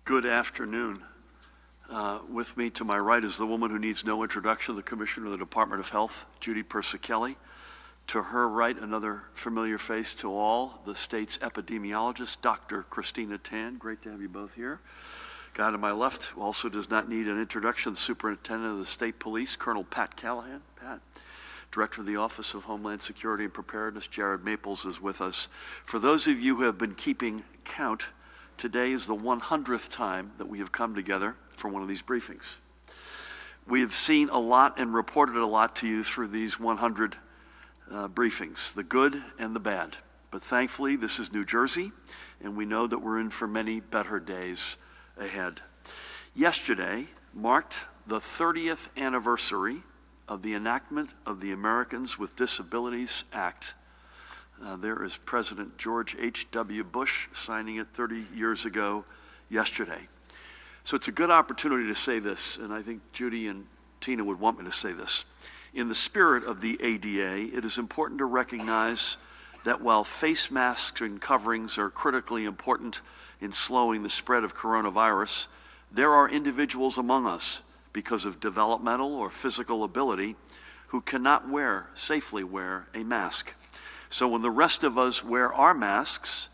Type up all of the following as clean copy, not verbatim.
Good afternoon. With me to my right is the woman who needs no introduction, the Commissioner of the Department of Health, Judy Persichilli. To her right, another familiar face to all, the state's epidemiologist, Dr. Christina Tan. Great to have you both here. Guy to my left, who also does not need an introduction, Superintendent of the State Police, Colonel Pat Callahan. Pat. Director of the Office of Homeland Security and Preparedness, Jared Maples, is with us. For those of you who have been keeping count, today is the 100th time that we have come together for one of these briefings. We have seen a lot and reported a lot to you through these 100 briefings, the good and the bad. But thankfully, this is New Jersey, and we know that we're in for many better days ahead. Yesterday marked the 30th anniversary of the enactment of the Americans with Disabilities Act. There is President George H.W. Bush signing it 30 years ago yesterday. So it's a good opportunity to say this, and I think Judy and Tina would want me to say this. In the spirit of the ADA, it is important to recognize that while face masks and coverings are critically important in slowing the spread of coronavirus, there are individuals among us, because of developmental or physical ability, who cannot safely wear a mask. So when the rest of us wear our masks,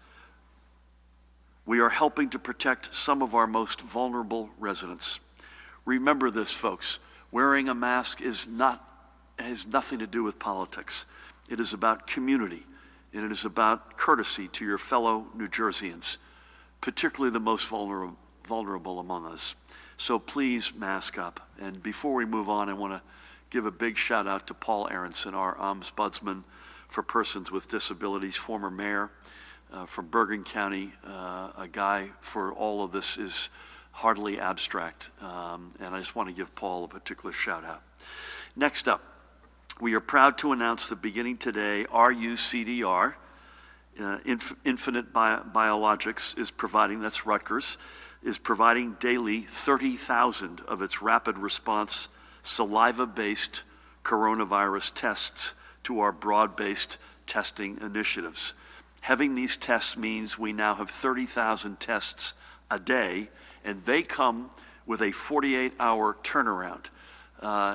we are helping to protect some of our most vulnerable residents. Remember this, folks. Wearing a mask has nothing to do with politics. It is about community, and it is about courtesy to your fellow New Jerseyans, particularly the most vulnerable among us. So please mask up. And before we move on, I want to give a big shout out to Paul Aronson, our ombudsman for persons with disabilities, former mayor from Bergen County. A guy for all of this is hardly abstract. And I just want to give Paul a particular shout out. Next up, we are proud to announce that beginning today, RUCDR, Infinite Biologics, is providing, that's Rutgers, is providing daily 30,000 of its rapid response saliva-based coronavirus tests to our broad-based testing initiatives. Having these tests means we now have 30,000 tests a day, and they come with a 48-hour turnaround.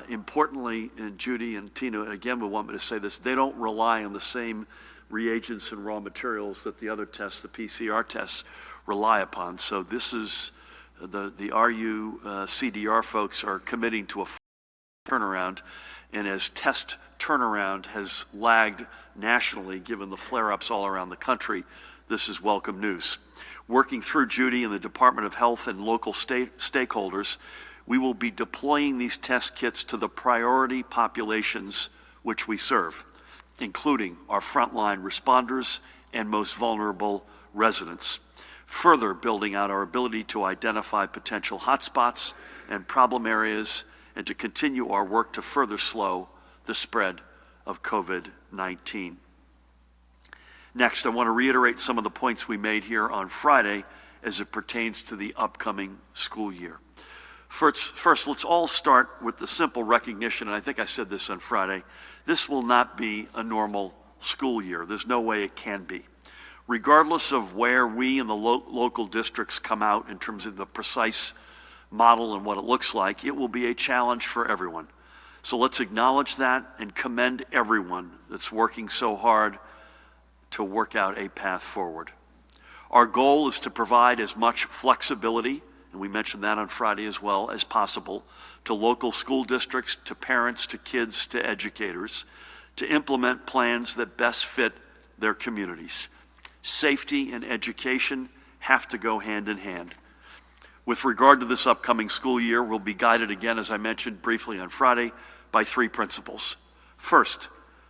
Importantly, and Judy and Tina, again, will want me to say this, they don't rely on the same reagents and raw materials that the other tests, the PCR tests, rely upon. So this is the RUCDR folks are committing to a turnaround, and as test turnaround has lagged nationally given the flare-ups all around the country, this is welcome news. Working through Judy and the Department of Health and local stakeholders, we will be deploying these test kits to the priority populations which we serve, including our frontline responders and most vulnerable residents, further building out our ability to identify potential hotspots and problem areas, and to continue our work to further slow the spread of COVID-19. Next, I want to reiterate some of the points we made here on Friday as it pertains to the upcoming school year. First, let's all start with the simple recognition, and I think I said this on Friday, this will not be a normal school year. There's no way it can be. Regardless of where we in the local districts come out in terms of the precise model and what it looks like, it will be a challenge for everyone. So let's acknowledge that and commend everyone that's working so hard to work out a path forward. Our goal is to provide as much flexibility, and we mentioned that on Friday as well, as possible to local school districts, to parents, to kids, to educators, to implement plans that best fit their communities. Safety and education have to go hand in hand. With regard to this upcoming school year, we'll be guided again, as I mentioned briefly on Friday, by three principles. First,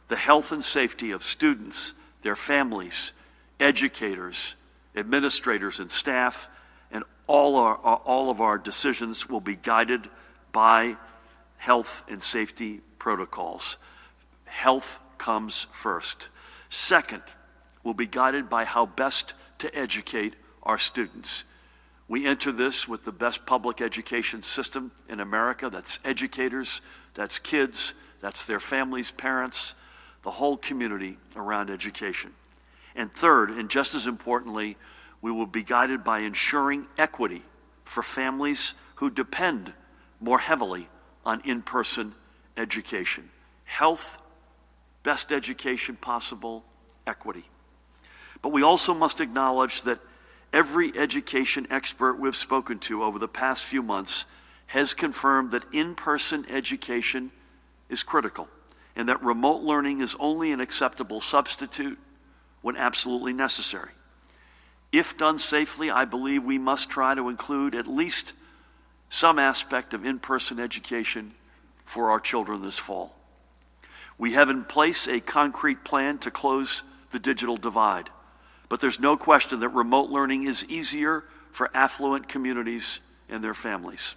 the health and safety of students, their families, educators, administrators, and staff, and all of our decisions will be guided by health and safety protocols. Health comes first. Second, we'll be guided by how best to educate our students. We enter this with the best public education system in America. That's educators, that's kids, that's their families, parents, the whole community around education. And third, and just as importantly, we will be guided by ensuring equity for families who depend more heavily on in-person education. Health, best education possible, equity. But we also must acknowledge that every education expert we've spoken to over the past few months has confirmed that in-person education is critical and that remote learning is only an acceptable substitute when absolutely necessary. If done safely, I believe we must try to include at least some aspect of in-person education for our children this fall. We have in place a concrete plan to close the digital divide, but there's no question that remote learning is easier for affluent communities and their families.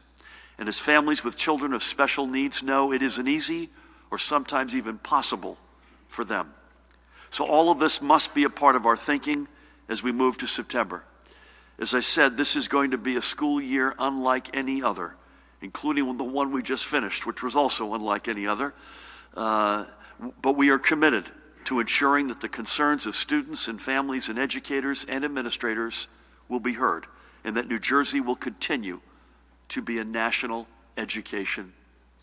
And as families with children of special needs know, it isn't easy or sometimes even possible for them. So all of this must be a part of our thinking as we move to September. As I said, this is going to be a school year unlike any other, including the one we just finished, which was also unlike any other. But we are committed to ensuring that the concerns of students and families and educators and administrators will be heard, and that New Jersey will continue to be a national education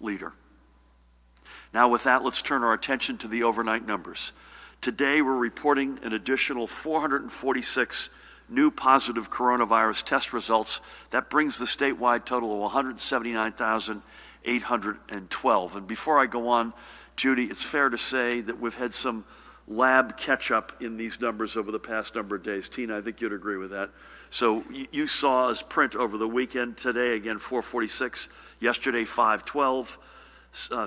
leader. Now with that, let's turn our attention to the overnight numbers. Today, we're reporting an additional 446 new positive coronavirus test results. That brings the statewide total of 179,812. And before I go on, Judy, it's fair to say that we've had some lab catch-up in these numbers over the past number of days. Tina, I think you'd agree with that. So you saw us print over the weekend. Today, again, 446. Yesterday, 512.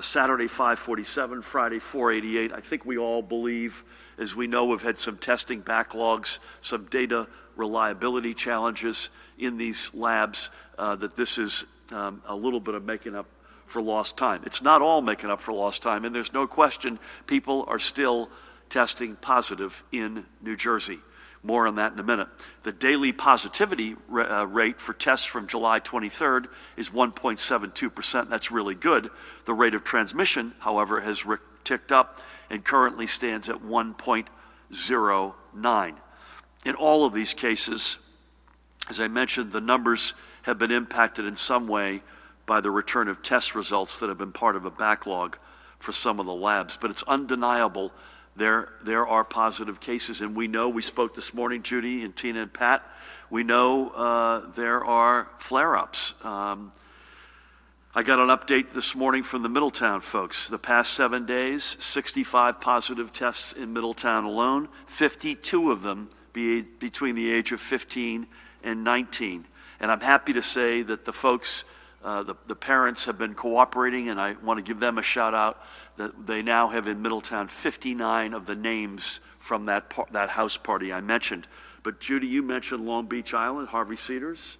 Saturday, 547. Friday, 488. I think we all believe, as we know, we've had some testing backlogs, some data reliability challenges in these labs, that this is a little bit of making up for lost time. It's not all making up for lost time, and there's no question people are still testing positive in New Jersey. More on that in a minute. The daily positivity rate for tests from July 23rd is 1.72%. That's really good. The rate of transmission, however, has ticked up and currently stands at 1.09. In all of these cases, as I mentioned, the numbers have been impacted in some way by the return of test results that have been part of a backlog for some of the labs. But it's undeniable there are positive cases, and we know, we spoke this morning, Judy and Tina and Pat, we know there are flare-ups. I got an update this morning from the Middletown folks. The past 7 days, 65 positive tests in Middletown alone, 52 of them between the age of 15 and 19. And I'm happy to say that the folks, the parents have been cooperating, and I want to give them a shout out that they now have in Middletown 59 of the names from that house party I mentioned. But Judy, you mentioned Long Beach Island, Harvey Cedars,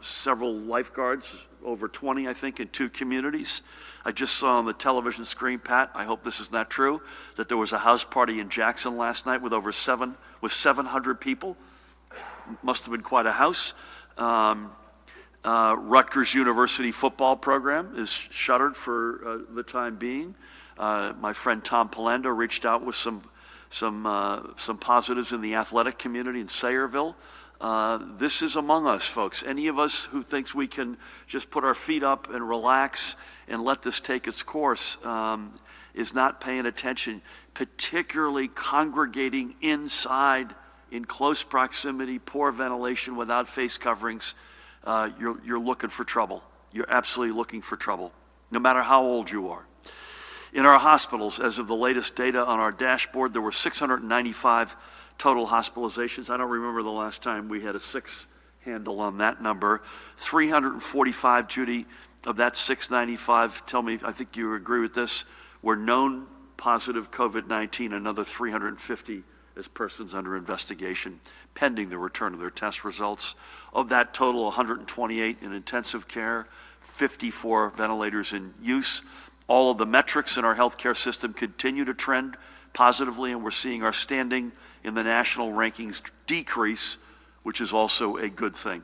several lifeguards, over 20 I think in 2 communities. I just saw on the television screen, Pat, I hope this is not true, that there was a house party in Jackson last night with 700 people. Must have been quite a house. Rutgers University football program is shuttered for the time being. My friend Tom Polendo reached out with some positives in the athletic community in Sayreville. This is among us, folks. Any of us who thinks we can just put our feet up and relax and let this take its course is not paying attention, particularly congregating inside in close proximity, poor ventilation, without face coverings. You're looking for trouble. You're absolutely looking for trouble, no matter how old you are. In our hospitals, as of the latest data on our dashboard, there were 695 total hospitalizations. I don't remember the last time we had a 6 handle on that number. 345, Judy, of that 695, tell me, I think you agree with this, were known positive COVID-19, another 350 as persons under investigation, pending the return of their test results. Of that total, 128 in intensive care, 54 ventilators in use. All of the metrics in our healthcare system continue to trend positively, and we're seeing our standing in the national rankings decrease, which is also a good thing.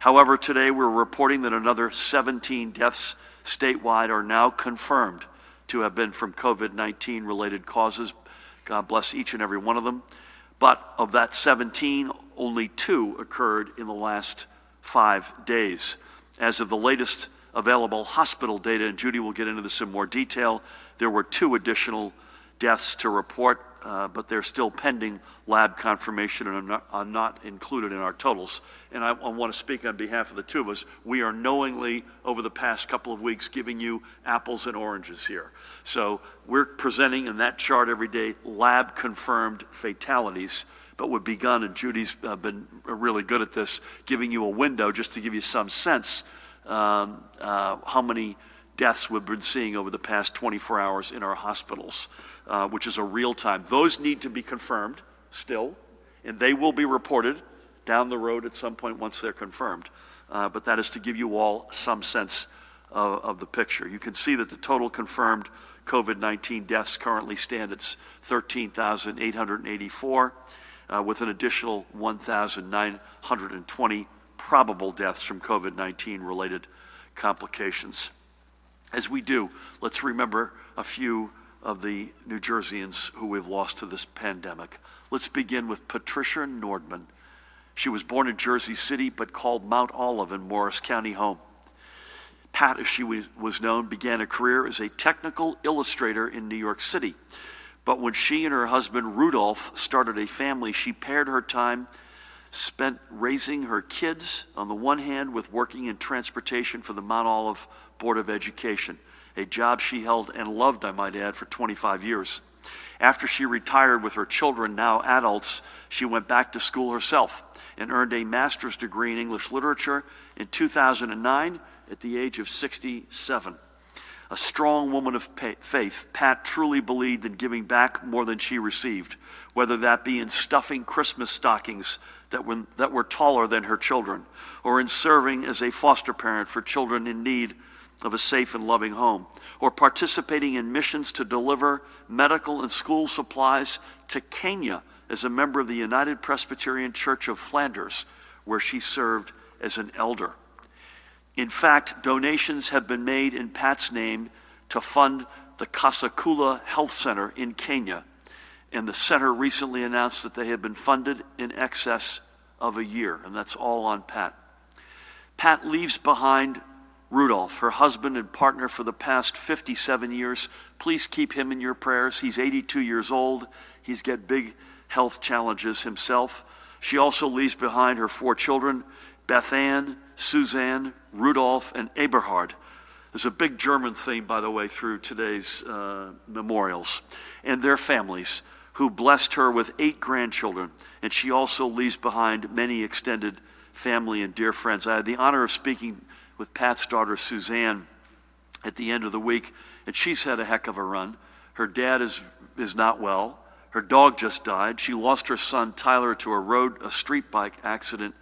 However, today we're reporting that another 17 deaths statewide are now confirmed to have been from COVID-19 related causes. God bless each and every one of them. But of that 17, only 2 occurred in the last 5 days. As of the latest available hospital data, and Judy will get into this in more detail, there were 2 additional deaths to report, but they're still pending lab confirmation and are not included in our totals. And I want to speak on behalf of the 2 of us. We are knowingly, over the past couple of weeks, giving you apples and oranges here. So we're presenting in that chart every day lab-confirmed fatalities, but we've begun, and Judy's been really good at this, giving you a window just to give you some sense how many deaths we've been seeing over the past 24 hours in our hospitals, which is a real time. Those need to be confirmed still, and they will be reported down the road at some point once they're confirmed. But that is to give you all some sense of the picture. You can see that the total confirmed COVID-19 deaths currently stand at 13,884, with an additional 1,920 probable deaths from COVID-19 related complications. As we do, let's remember a few of the New Jerseyans who we've lost to this pandemic. Let's begin with Patricia Nordman. She was born in Jersey City, but called Mount Olive in Morris County home. Pat, as she was known, began a career as a technical illustrator in New York City. But when she and her husband, Rudolph, started a family, she paired her time spent raising her kids, on the one hand, with working in transportation for the Mount Olive Board of Education, a job she held and loved, I might add, for 25 years. After she retired with her children, now adults, she went back to school herself and earned a master's degree in English literature in 2009 at the age of 67. A strong woman of faith, Pat truly believed in giving back more than she received, whether that be in stuffing Christmas stockings that were taller than her children, or in serving as a foster parent for children in need of a safe and loving home, or participating in missions to deliver medical and school supplies to Kenya as a member of the United Presbyterian Church of Flanders, where she served as an elder. In fact, donations have been made in Pat's name to fund the Kasakula Health Center in Kenya, and the center recently announced that they have been funded in excess of a year, and that's all on Pat. Pat leaves behind Rudolph, her husband and partner for the past 57 years. Please keep him in your prayers. He's 82 years old. He's got big health challenges himself. She also leaves behind her 4 children, Beth Ann, Suzanne, Rudolph, and Eberhard. There's a big German theme, by the way, through today's memorials, and their families, who blessed her with 8 grandchildren, and she also leaves behind many extended family and dear friends. I had the honor of speaking with Pat's daughter, Suzanne, at the end of the week, and she's had a heck of a run. Her dad is not well. Her dog just died. She lost her son, Tyler, to a street bike accident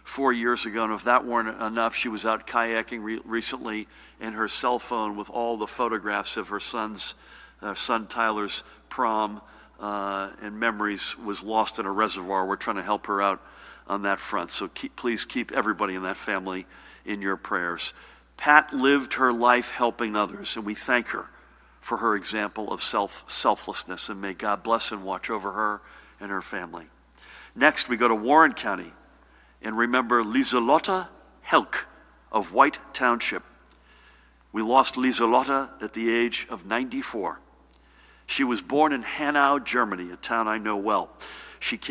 4 years ago, and if that weren't enough, she was out kayaking recently, and her cell phone with all the photographs of her son Tyler's prom and memories was lost in a reservoir. We're trying to help her out on that front, so please keep everybody in that family in your prayers. Pat lived her life helping others, and we thank her for her example of selflessness, and may God bless and watch over her and her family. Next, we go to Warren County and remember Lieselotte Helk of White Township. We lost Lieselotte at the age of 94. She was born in Hanau, Germany, a town I know well.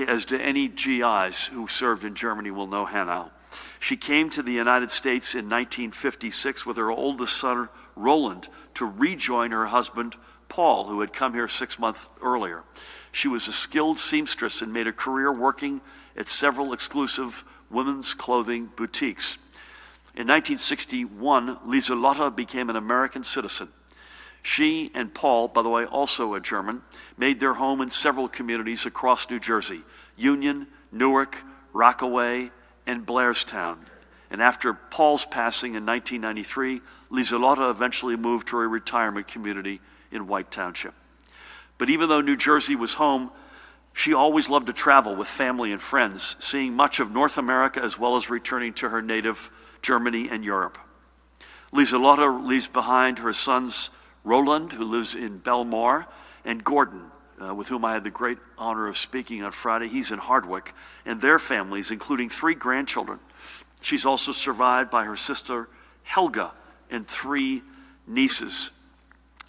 As do any GIs who served in Germany will know Hanau. She came to the United States in 1956 with her oldest son, Roland, to rejoin her husband, Paul, who had come here 6 months earlier. She was a skilled seamstress and made a career working at several exclusive women's clothing boutiques. In 1961, Lieselotte became an American citizen. She and Paul, by the way, also a German, made their home in several communities across New Jersey: Union, Newark, Rockaway, and Blairstown. And after Paul's passing in 1993, Lieselotte eventually moved to a retirement community in White Township. But even though New Jersey was home, she always loved to travel with family and friends, seeing much of North America as well as returning to her native Germany and Europe. Lieselotte leaves behind her sons Roland, who lives in Belmar, and Gordon, with whom I had the great honor of speaking on Friday. He's in Hardwick, and their families, including 3 grandchildren. She's also survived by her sister Helga and 3 nieces.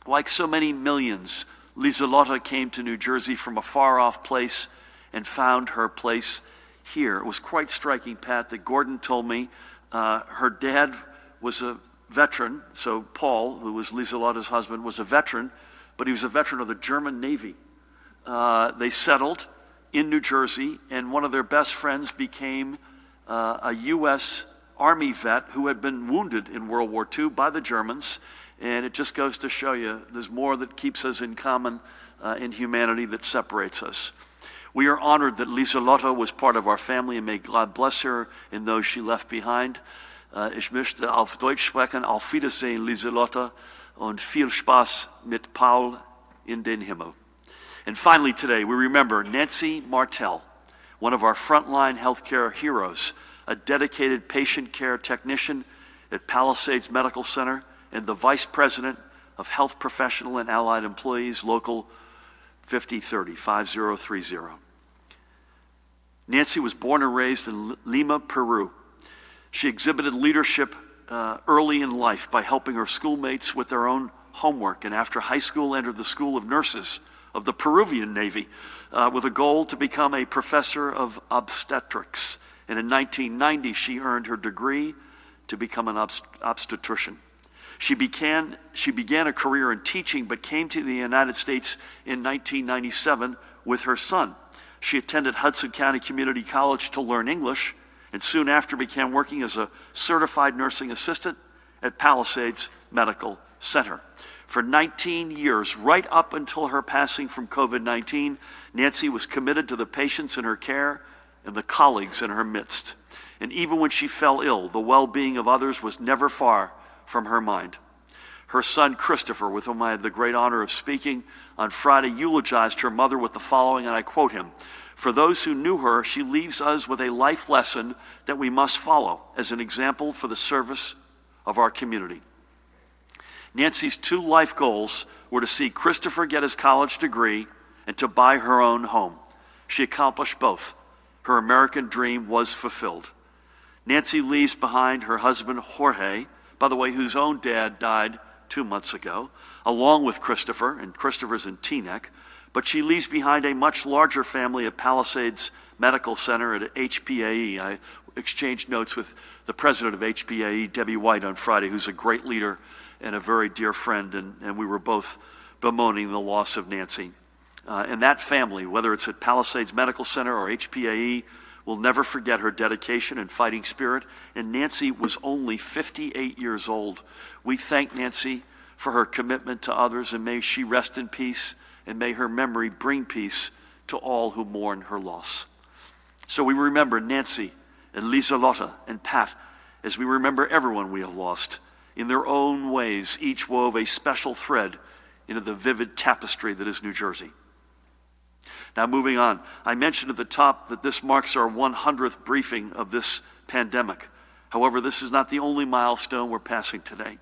Like so many millions, Liselotte came to New Jersey from a far-off place and found her place here. It was quite striking, Pat, that Gordon told me her dad was a veteran. So Paul, who was Liselotte's husband, was a veteran, but he was a veteran of the German Navy. They settled in New Jersey, and one of their best friends became a U.S. Army vet who had been wounded in World War II by the Germans. And it just goes to show you there's more that keeps us in common in humanity that separates us. We are honored that Liselotte was part of our family, and may God bless her in those she left behind. Ich möchte auf Deutsch sprechen. Auf Wiedersehen, Liselotte, und viel Spaß mit Paul in den Himmel. And finally today, we remember Nancy Martell, one of our frontline healthcare heroes, a dedicated patient care technician at Palisades Medical Center, and the Vice President of Health Professional and Allied Employees, Local 5030. Nancy was born and raised in Lima, Peru. She exhibited leadership early in life by helping her schoolmates with their own homework, and after high school entered the School of Nurses of the Peruvian Navy with a goal to become a professor of obstetrics. And in 1990, she earned her degree to become an obstetrician. She began a career in teaching, but came to the United States in 1997 with her son. She attended Hudson County Community College to learn English, and soon after began working as a certified nursing assistant at Palisades Medical Center. For 19 years, right up until her passing from COVID-19, Nancy was committed to the patients in her care and the colleagues in her midst. And even when she fell ill, the well-being of others was never far from her mind. Her son, Christopher, with whom I had the great honor of speaking on Friday, eulogized her mother with the following, and I quote him: "For those who knew her, she leaves us with a life lesson that we must follow as an example for the service of our community." Nancy's 2 life goals were to see Christopher get his college degree and to buy her own home. She accomplished both. Her American dream was fulfilled. Nancy leaves behind her husband, Jorge, by the way, whose own dad died 2 months ago, along with Christopher, and Christopher's in Teaneck, but she leaves behind a much larger family at Palisades Medical Center at HPAE. I exchanged notes with the president of HPAE, Debbie White, on Friday, who's a great leader and a very dear friend, and we were both bemoaning the loss of Nancy. And that family, whether it's at Palisades Medical Center or HPAE, will never forget her dedication and fighting spirit. And Nancy was only 58 years old. We thank Nancy for her commitment to others, and may she rest in peace, and may her memory bring peace to all who mourn her loss. So we remember Nancy and Liselotte and Pat as we remember everyone we have lost. In their own ways, each wove a special thread into the vivid tapestry that is New Jersey. Now, moving on, I mentioned at the top that this marks our 100th briefing of this pandemic. However, this is not the only milestone we're passing today.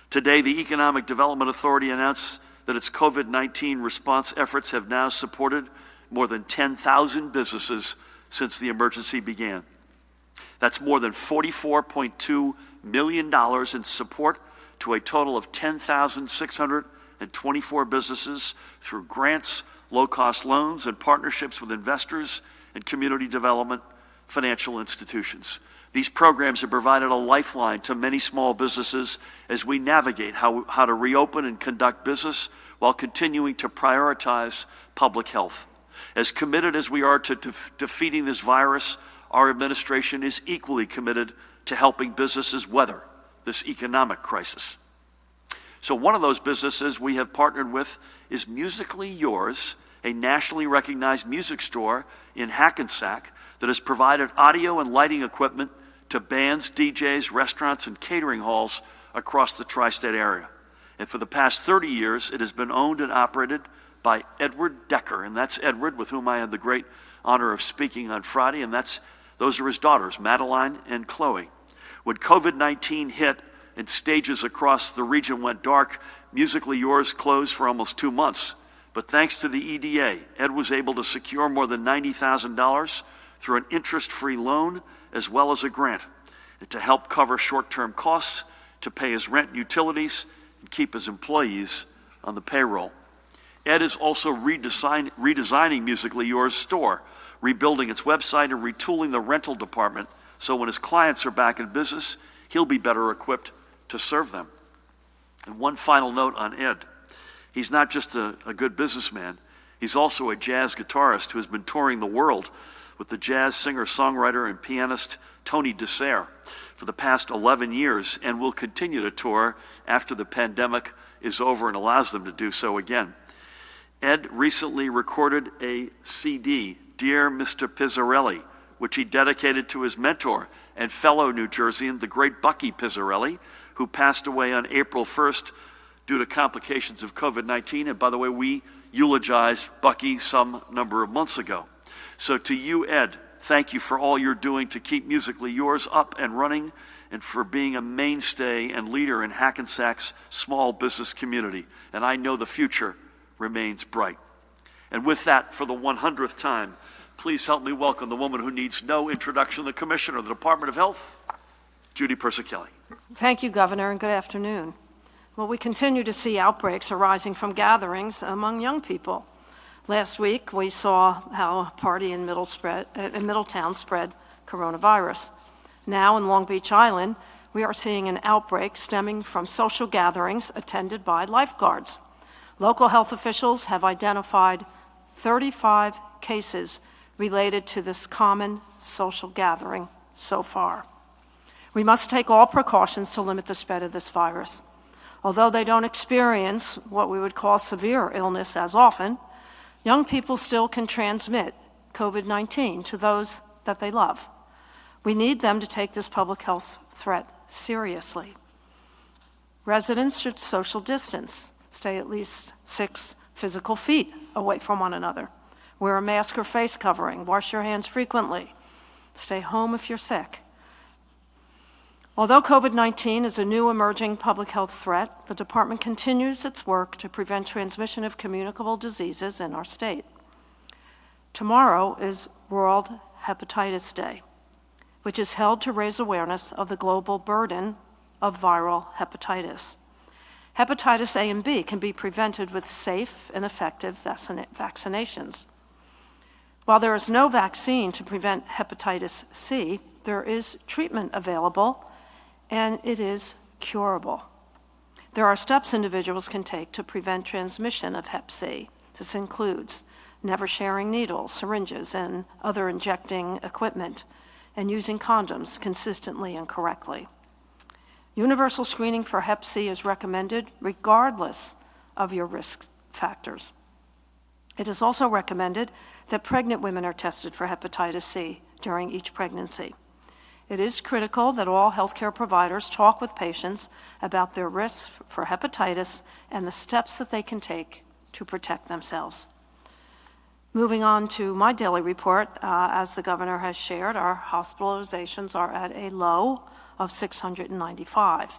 Today, the Economic Development Authority announced that its COVID-19 response efforts have now supported more than 10,000 businesses since the emergency began. That's more than $44.2 million in support to a total of 10,624 businesses through grants, low-cost loans, and partnerships with investors and community development financial institutions. These programs have provided a lifeline to many small businesses as we navigate how to reopen and conduct business while continuing to prioritize public health. As committed as we are to defeating this virus, our administration is equally committed to helping businesses weather this economic crisis. So one of those businesses we have partnered with is Musically Yours, a nationally recognized music store in Hackensack that has provided audio and lighting equipment to bands, DJs, restaurants, and catering halls across the tri-state area. And for the past 30 years, it has been owned and operated by Edward Decker, and that's Edward, with whom I had the great honor of speaking on Friday, and those are his daughters, Madeline and Chloe. When COVID-19 hit and stages across the region went dark, Musically Yours closed for almost 2 months. But thanks to the EDA, Ed was able to secure more than $90,000 through an interest-free loan as well as a grant. to help cover short-term costs, to pay his rent and utilities, and keep his employees on the payroll. Ed is also redesigning Musically Yours store, rebuilding its website and retooling the rental department so when his clients are back in business, he'll be better equipped to serve them. And one final note on Ed. He's not just a good businessman, he's also a jazz guitarist who has been touring the world with the jazz singer, songwriter, and pianist Tony Dessert for the past 11 years and will continue to tour after the pandemic is over and allows them to do so again. Ed recently recorded a CD, Dear Mr. Pizzarelli, which he dedicated to his mentor and fellow New Jerseyan, the great Bucky Pizzarelli, who passed away on April 1st due to complications of COVID-19. And by the way, we eulogized Bucky some number of months ago. So to you, Ed, thank you for all you're doing to keep Musically Yours up and running and for being a mainstay and leader in Hackensack's small business community. And I know the future remains bright. And with that, for the 100th time, please help me welcome the woman who needs no introduction, the Commissioner of the Department of Health, Judy Persichilli. Thank you, Governor, and good afternoon. Well, we continue to see outbreaks arising from gatherings among young people. Last week, we saw how a party in Middletown spread coronavirus. Now, in Long Beach Island, we are seeing an outbreak stemming from social gatherings attended by lifeguards. Local health officials have identified 35 cases related to this common social gathering so far. We must take all precautions to limit the spread of this virus. Although they don't experience what we would call severe illness as often, young people still can transmit COVID-19 to those that they love. We need them to take this public health threat seriously. Residents should social distance, stay at least 6 physical feet away from one another. Wear a mask or face covering, wash your hands frequently, stay home if you're sick. Although COVID-19 is a new emerging public health threat, the department continues its work to prevent transmission of communicable diseases in our state. Tomorrow is World Hepatitis Day, which is held to raise awareness of the global burden of viral hepatitis. Hepatitis A and B can be prevented with safe and effective vaccinations. While there is no vaccine to prevent hepatitis C, there is treatment available, and it is curable. There are steps individuals can take to prevent transmission of Hep C. This includes never sharing needles, syringes, and other injecting equipment, and using condoms consistently and correctly. Universal screening for Hep C is recommended regardless of your risk factors. It is also recommended that pregnant women are tested for hepatitis C during each pregnancy. It is critical that all healthcare providers talk with patients about their risks for hepatitis and the steps that they can take to protect themselves. Moving on to my daily report, as the governor has shared, our hospitalizations are at a low of 695.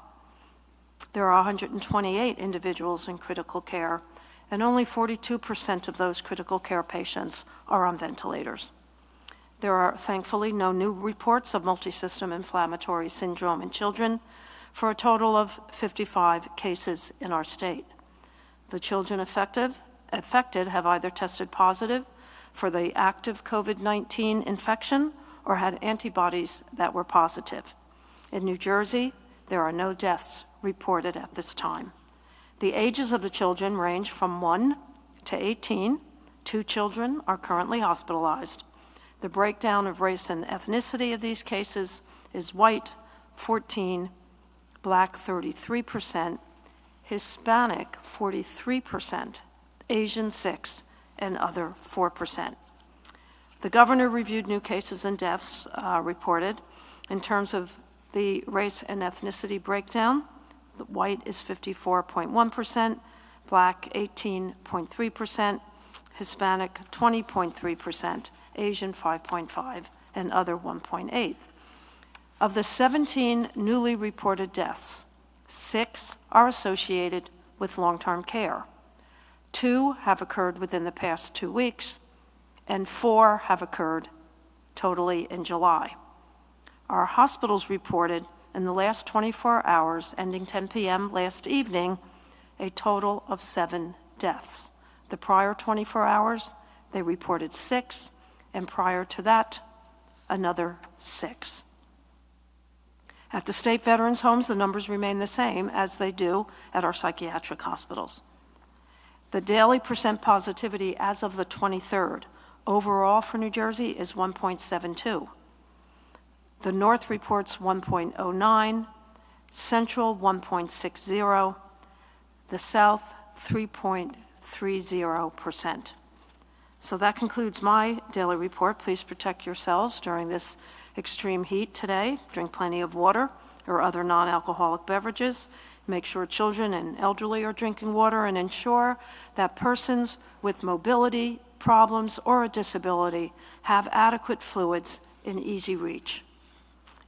There are 128 individuals in critical care, and only 42% of those critical care patients are on ventilators. There are thankfully no new reports of multisystem inflammatory syndrome in children, for a total of 55 cases in our state. The children affected have either tested positive for the active COVID-19 infection or had antibodies that were positive. In New Jersey, there are no deaths reported at this time. The ages of the children range from 1 to 18. 2 children are currently hospitalized. The breakdown of race and ethnicity of these cases is white, 14%, Black, 33%, Hispanic, 43%, Asian, 6%, and other, 4%. The governor reviewed new cases and deaths reported. In terms of the race and ethnicity breakdown, the white is 54.1%, Black 18.3%, Hispanic 20.3%, Asian 5.5%, and other 1.8%. Of the 17 newly reported deaths, 6 are associated with long-term care. 2 have occurred within the past 2 weeks, and 4 have occurred totally in July. Our hospitals reported in the last 24 hours, ending 10 p.m. last evening, a total of 7 deaths. The prior 24 hours, they reported 6, and prior to that, another 6. At the state veterans' homes, the numbers remain the same as they do at our psychiatric hospitals. The daily percent positivity as of the 23rd overall for New Jersey is 1.72. The North reports 1.09, Central 1.60, the South 3.30%. So that concludes my daily report. Please protect yourselves during this extreme heat today. Drink plenty of water or other non-alcoholic beverages. Make sure children and elderly are drinking water, and ensure that persons with mobility problems or a disability have adequate fluids in easy reach.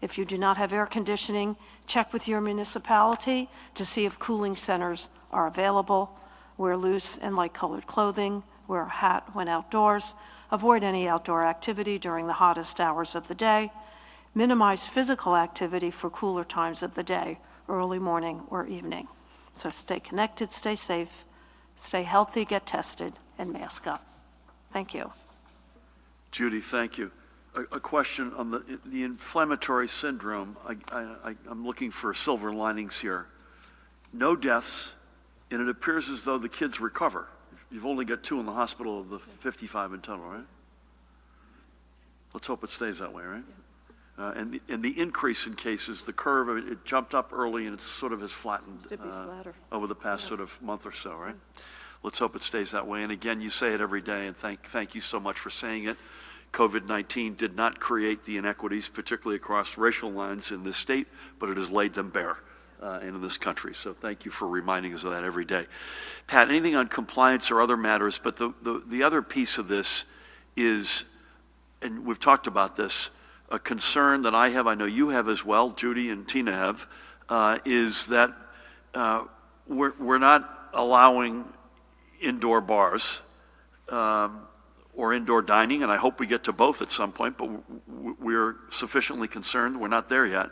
If you do not have air conditioning, check with your municipality to see if cooling centers are available. Wear loose and light-colored clothing. Wear a hat when outdoors. Avoid any outdoor activity during the hottest hours of the day. Minimize physical activity for cooler times of the day, early morning or evening. So stay connected, stay safe, stay healthy, get tested, and mask up. Thank you. Judy, thank you. A question on the inflammatory syndrome. I'm looking for silver linings here. No deaths, and it appears as though the kids recover. You've only got 2 in the hospital of the 55 in total, right? Let's hope it stays that way, right? And the increase in cases, the curve, it jumped up early and it sort of has flattened over the past sort of month or so, right? Let's hope it stays that way. And again, you say it every day, and thank you so much for saying it. COVID-19 did not create the inequities, particularly across racial lines in this state, but it has laid them bare in this country. So thank you for reminding us of that every day. Pat, anything on compliance or other matters, but the other piece of this is, and we've talked about this, a concern that I have, I know you have as well, Judy and Tina have, is that we're not allowing indoor bars or indoor dining, and I hope we get to both at some point, but we're sufficiently concerned. We're not there yet.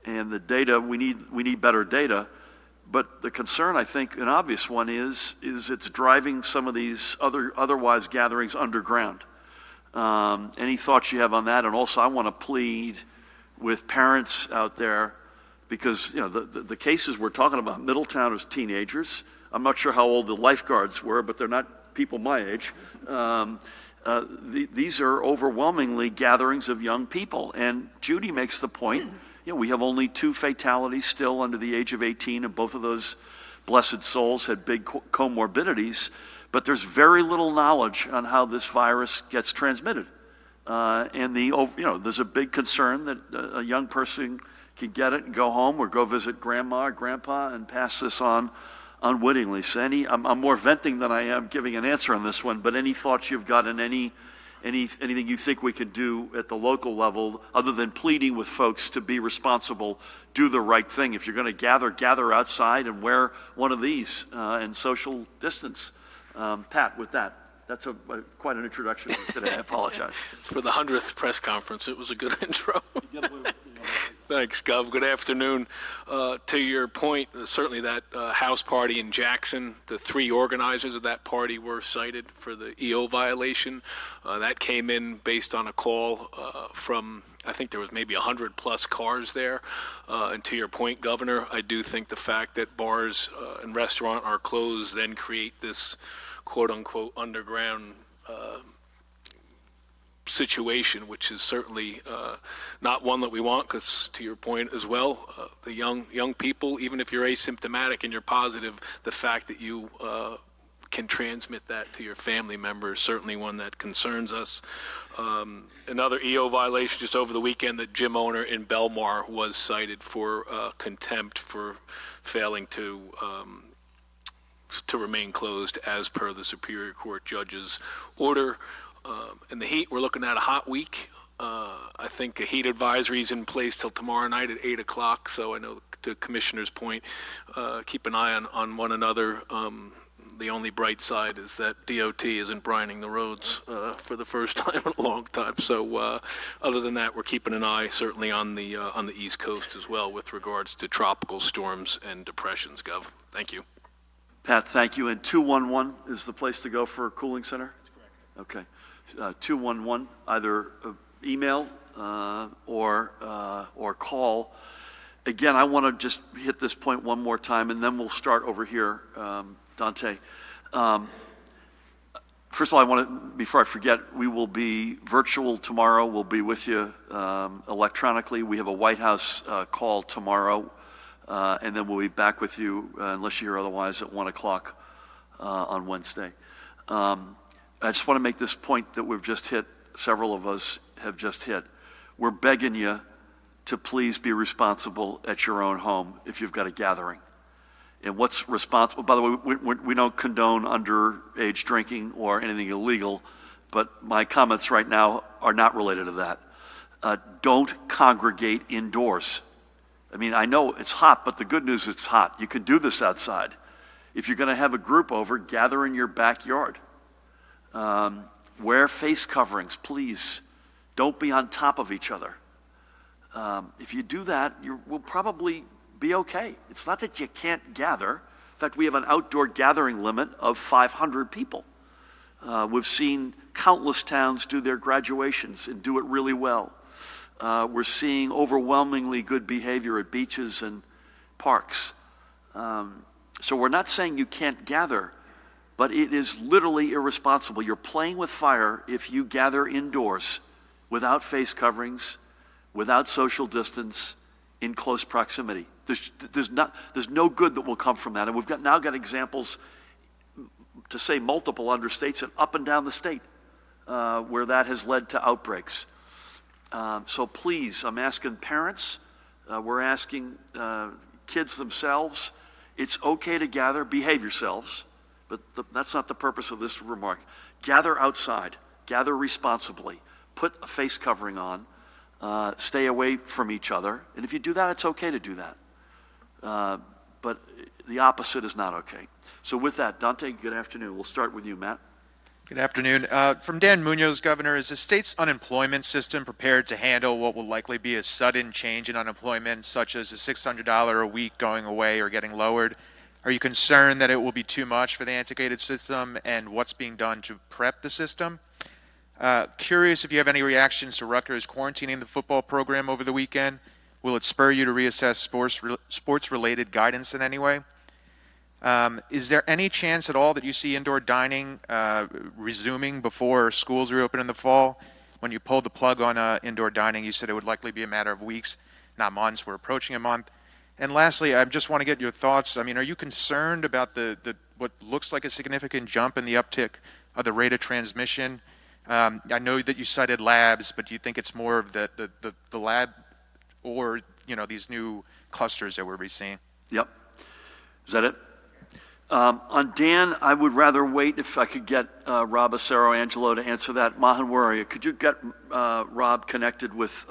And the data, we need better data, but the concern, I think, an obvious one is it's driving some of these otherwise gatherings underground. Any thoughts you have on that? And also, I want to plead with parents out there, because the cases we're talking about, Middletown is teenagers. I'm not sure how old the lifeguards were, but they're not people my age. These are overwhelmingly gatherings of young people. And Judy makes the point, we have only 2 fatalities still under the age of 18, and both of those blessed souls had big comorbidities. But there's very little knowledge on how this virus gets transmitted. And there's a big concern that a young person can get it and go home or go visit grandma or grandpa and pass this on unwittingly. So I'm more venting than I am giving an answer on this one, but any thoughts you've got on anything you think we can do at the local level, other than pleading with folks to be responsible, do the right thing. If you're going to gather outside and wear one of these and social distance. Pat, with that, that's quite an introduction today. I apologize. For the 100th press conference, it was a good intro. Thanks, Gov. Good afternoon. To your point, certainly that house party in Jackson, the 3 organizers of that party were cited for the EO violation. That came in based on a call from, I think there was maybe 100+ cars there. And to your point, Governor, I do think the fact that bars and restaurants are closed then create this quote-unquote underground situation, which is certainly not one that we want, because to your point as well, the young people, even if you're asymptomatic and you're positive, the fact that you can transmit that to your family members, certainly one that concerns us. Another EO violation just over the weekend, the gym owner in Belmar was cited for contempt for failing to remain closed as per the Superior Court judge's order. In the heat, we're looking at a hot week. I think a heat advisory is in place till tomorrow night at 8 o'clock. So I know, to Commissioner's point, keep an eye on one another. The only bright side is that DOT isn't brining the roads for the first time in a long time. So other than that, we're keeping an eye certainly on the East Coast as well with regards to tropical storms and depressions, Gov. Thank you. Pat, thank you. And 211 is the place to go for a cooling center? That's correct. Okay. 211, either email or call. Again, I want to just hit this point one more time, and then we'll start over here, Dante. First of all, I want to, before I forget, we will be virtual tomorrow. We'll be with you electronically. We have a White House call tomorrow, and then we'll be back with you, unless you hear otherwise, at 1 o'clock on Wednesday. I just want to make this point that we've just hit, several of us have just hit. We're begging you to please be responsible at your own home if you've got a gathering. And what's responsible, by the way, we don't condone underage drinking or anything illegal, but my comments right now are not related to that. Don't congregate indoors. I mean, I know it's hot, but the good news is it's hot. You can do this outside. If you're going to have a group over, gather in your backyard. Wear face coverings, please. Don't be on top of each other. If you do that, we'll probably be okay. It's not that you can't gather. In fact, we have an outdoor gathering limit of 500 people. We've seen countless towns do their graduations and do it really well. We're seeing overwhelmingly good behavior at beaches and parks. So we're not saying you can't gather, but it is literally irresponsible. You're playing with fire if you gather indoors without face coverings, without social distance, in close proximity. There's no good that will come from that. And we've now got examples, to say multiple, under states and up and down the state where that has led to outbreaks. So please, I'm asking parents, we're asking kids themselves, it's okay to gather, behave yourselves, but that's not the purpose of this remark. Gather outside, gather responsibly, put a face covering on, stay away from each other, and if you do that, it's okay to do that. But the opposite is not okay. So with that, Dante, good afternoon. We'll start with you, Matt. Good afternoon. From Dan Munoz, Governor, is the state's unemployment system prepared to handle what will likely be a sudden change in unemployment, such as a $600 a week going away or getting lowered? Are you concerned that it will be too much for the antiquated system, and what's being done to prep the system? Curious if you have any reactions to Rutgers quarantining the football program over the weekend. Will it spur you to reassess sports-related guidance in any way? Is there any chance at all that you see indoor dining resuming before schools reopen in the fall? When you pulled the plug on indoor dining, you said it would likely be a matter of weeks, not months. We're approaching a month. And lastly, I just want to get your thoughts. I mean, are you concerned about the what looks like a significant jump in the uptick of the rate of transmission? I know that you cited labs, but do you think it's more of the lab or, these new clusters that we're seeing? Yep. Is that it? On Dan, I would rather wait if I could get Rob Acero Angelo to answer that. Mahan, where are you? Could you get Rob connected with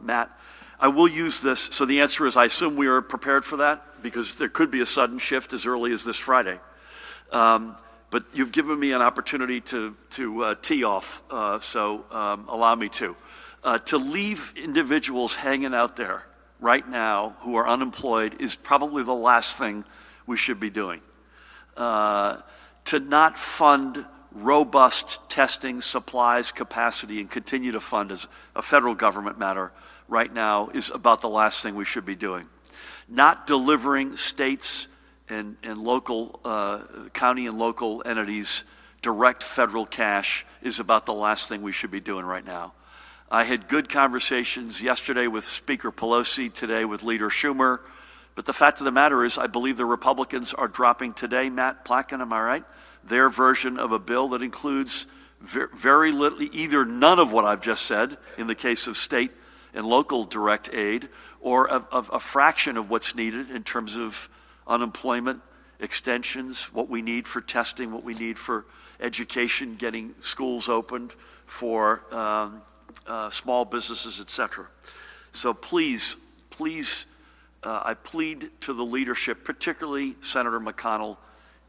Matt? I will use this. So the answer is I assume we are prepared for that because there could be a sudden shift as early as this Friday. But you've given me an opportunity to tee off, so allow me to. To leave individuals hanging out there right now who are unemployed is probably the last thing we should be doing. To not fund robust testing, supplies, capacity, and continue to fund as a federal government matter right now is about the last thing we should be doing. Not delivering states and local, county and local entities direct federal cash is about the last thing we should be doing right now. I had good conversations yesterday with Speaker Pelosi, today with Leader Schumer, but the fact of the matter is I believe the Republicans are dropping today, Matt Plotkin, am I right? Their version of a bill that includes very little, either none of what I've just said in the case of state and local direct aid, or a fraction of what's needed in terms of unemployment extensions, what we need for testing, what we need for education, getting schools opened for small businesses, etc. So please, I plead to the leadership, particularly Senator McConnell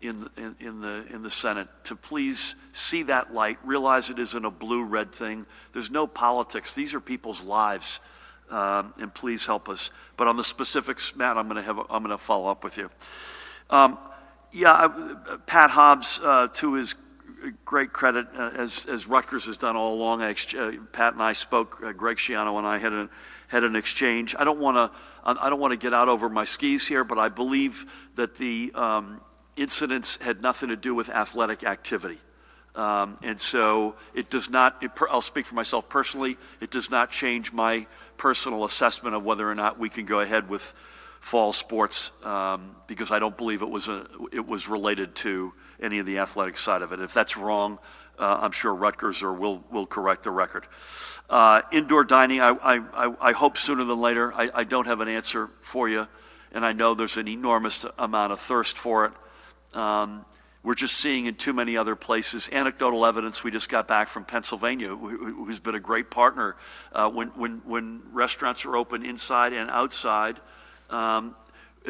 in the Senate to please see that light, realize it isn't a blue-red thing. There's no politics. These are people's lives, and please help us. But on the specifics, Matt, I'm going to follow up with you. Pat Hobbs, to his great credit, as Rutgers has done all along. Pat and I spoke. Greg Schiano and I had an exchange. I don't want to get out over my skis here, but I believe that the incidents had nothing to do with athletic activity, and so it does not. I'll speak for myself personally. It does not change my personal assessment of whether or not we can go ahead with fall sports, because I don't believe it was related to any of the athletic side of it. If that's wrong, I'm sure Rutgers will correct the record. Indoor dining, I hope sooner than later. I don't have an answer for you, and I know there's an enormous amount of thirst for it. We're just seeing in too many other places. Anecdotal evidence, we just got back from Pennsylvania, who's been a great partner. When restaurants are open inside and outside,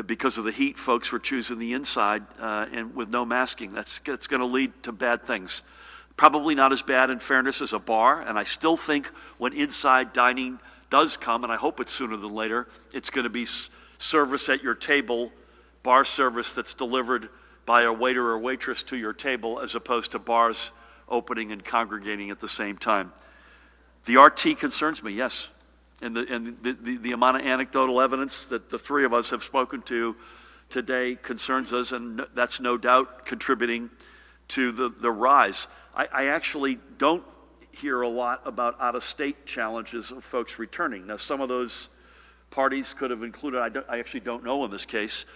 because of the heat, folks were choosing the inside and with no masking. That's going to lead to bad things. Probably not as bad, in fairness, as a bar. And I still think when inside dining does come, and I hope it's sooner than later, it's going to be service at your table, bar service that's delivered by a waiter or waitress to your table, as opposed to bars opening and congregating at the same time. The RT concerns me, yes. And the amount of anecdotal evidence that the three of us have spoken to today concerns us, and that's no doubt contributing to the rise. I actually don't hear a lot about out-of-state challenges of folks returning. Now, some of those parties could have included, I actually don't know in this case.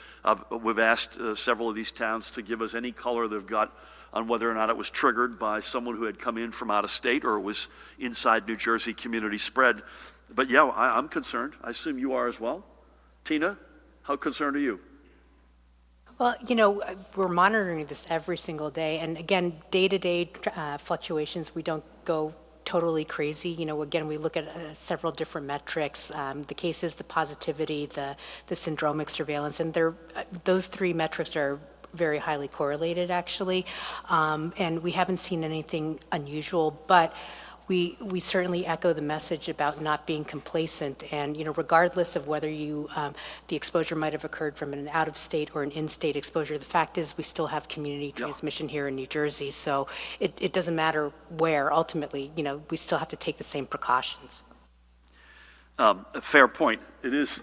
We've asked several of these towns to give us any color they've got on whether or not it was triggered by someone who had come in from out of state or it was inside New Jersey community spread. But yeah, I'm concerned. I assume you are as well. Tina, how concerned are you? Well, we're monitoring this every single day. And again, day-to-day fluctuations, we don't go totally crazy. Again, we look at several different metrics, the cases, the positivity, the syndromic surveillance, and those three metrics are very highly correlated, actually. And we haven't seen anything unusual, but we certainly echo the message about not being complacent, and regardless of whether the exposure might have occurred from an out-of-state or an in-state exposure, the fact is we still have community transmission here in New Jersey, so it doesn't matter where. Ultimately, we still have to take the same precautions. A fair point. It is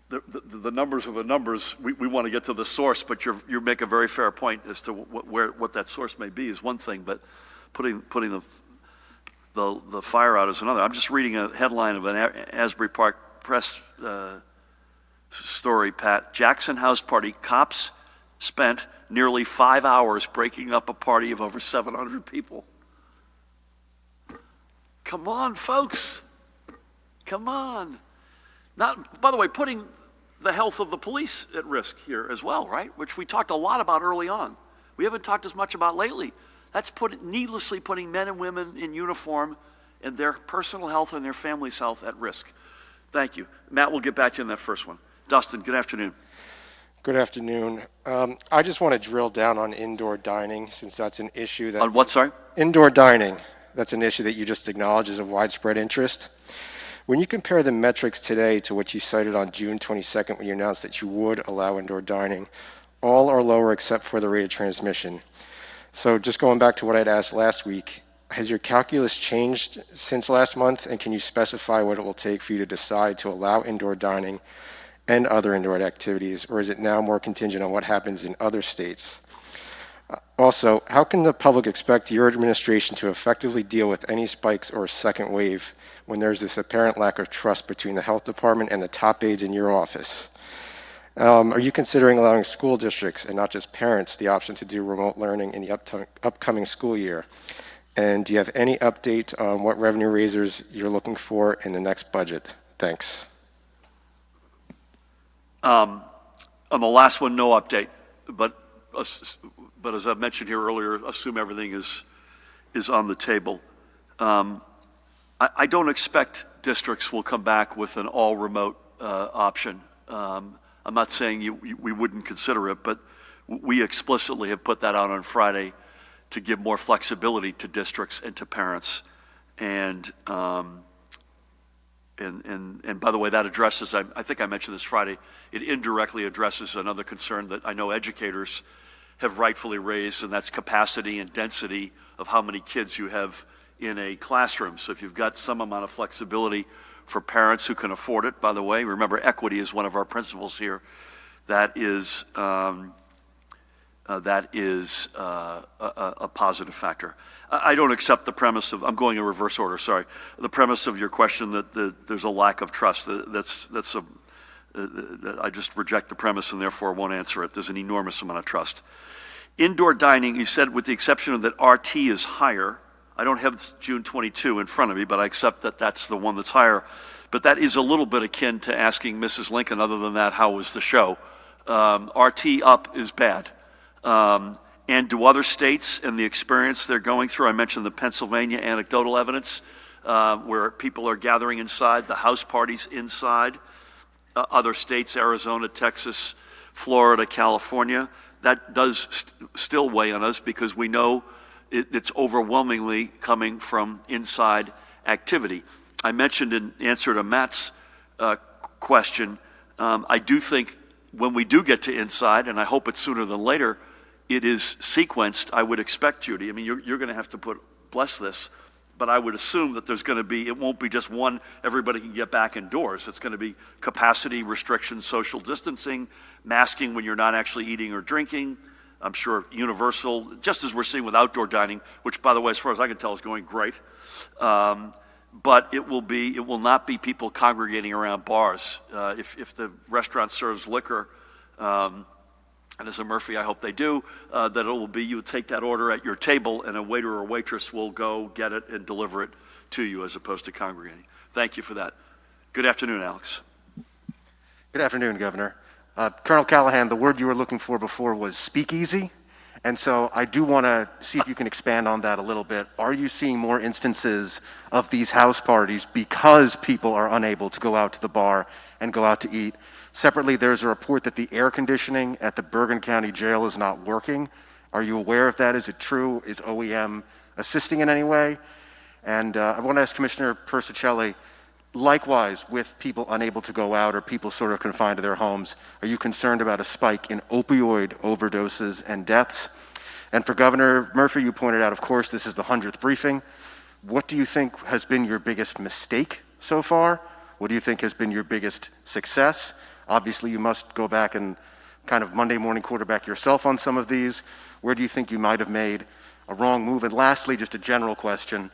the numbers are the numbers. We want to get to the source, but you make a very fair point as to what that source may be is one thing, but putting the fire out is another. I'm just reading a headline of an Asbury Park Press story, Pat. Jackson house party. Cops spent nearly 5 hours breaking up a party of over 700 people. Come on, folks. Come on. Not, by the way, putting the health of the police at risk here as well, right? Which we talked a lot about early on. We haven't talked as much about lately. That's needlessly putting men and women in uniform and their personal health and their family's health at risk. Thank you. Matt, we'll get back to you on that first one. Dustin, good afternoon. Good afternoon. I just want to drill down on indoor dining, since that's an issue that... On what, sorry? Indoor dining. That's an issue that you just acknowledged is of widespread interest. When you compare the metrics today to what you cited on June 22nd when you announced that you would allow indoor dining, all are lower except for the rate of transmission. So just going back to what I'd asked last week, has your calculus changed since last month, and can you specify what it will take for you to decide to allow indoor dining and other indoor activities, or is it now more contingent on what happens in other states? Also, how can the public expect your administration to effectively deal with any spikes or a second wave when there's this apparent lack of trust between the health department and the top aides in your office? Are you considering allowing school districts and not just parents the option to do remote learning in the upcoming school year? And do you have any update on what revenue raisers you're looking for in the next budget? Thanks. On the last one, no update. But as I mentioned here earlier, assume everything is on the table. I don't expect districts will come back with an all remote option. I'm not saying we wouldn't consider it, but we explicitly have put that out on Friday to give more flexibility to districts and to parents. And by the way, that addresses, I think I mentioned this Friday, it indirectly addresses another concern that I know educators have rightfully raised, and that's capacity and density of how many kids you have in a classroom. So if you've got some amount of flexibility for parents who can afford it, by the way, remember equity is one of our principles here, that is a positive factor. I don't accept the premise of, I'm going in reverse order, sorry, the premise of your question that there's a lack of trust. I just reject the premise and therefore won't answer it. There's an enormous amount of trust. Indoor dining, you said with the exception of that RT is higher. I don't have June 22 in front of me, but I accept that that's the one that's higher. But that is a little bit akin to asking Mrs. Lincoln, other than that, how was the show? RT up is bad. And do other states and the experience they're going through, I mentioned the Pennsylvania anecdotal evidence, where people are gathering inside, the house parties inside, other states, Arizona, Texas, Florida, California, that does still weigh on us because we know it's overwhelmingly coming from inside activity. I mentioned in answer to Matt's question, I do think when we do get to inside, and I hope it's sooner than later, it is sequenced. I would expect, Judy, I mean, you're going to have to bless this, but I would assume that there's going to be, it won't be just one, everybody can get back indoors. It's going to be capacity restrictions, social distancing, masking when you're not actually eating or drinking. I'm sure universal, just as we're seeing with outdoor dining, which, by the way, as far as I can tell, is going great. But it will not be people congregating around bars. If the restaurant serves liquor, and as a Murphy, I hope they do, that it will be you take that order at your table and a waiter or waitress will go get it and deliver it to you as opposed to congregating. Thank you for that. Good afternoon, Alex. Good afternoon, Governor. Colonel Callahan, the word you were looking for before was speakeasy. And so I do want to see if you can expand on that a little bit. Are you seeing more instances of these house parties because people are unable to go out to the bar and go out to eat? Separately, there's a report that the air conditioning at the Bergen County Jail is not working. Are you aware of that? Is it true? Is OEM assisting in any way? And I want to ask Commissioner Persicelli, likewise, with people unable to go out or people sort of confined to their homes, are you concerned about a spike in opioid overdoses and deaths? And for Governor Murphy, you pointed out, of course, this is the 100th briefing. What do you think has been your biggest mistake so far? What do you think has been your biggest success? Obviously, you must go back and kind of Monday morning quarterback yourself on some of these. Where do you think you might have made a wrong move? And lastly, just a general question.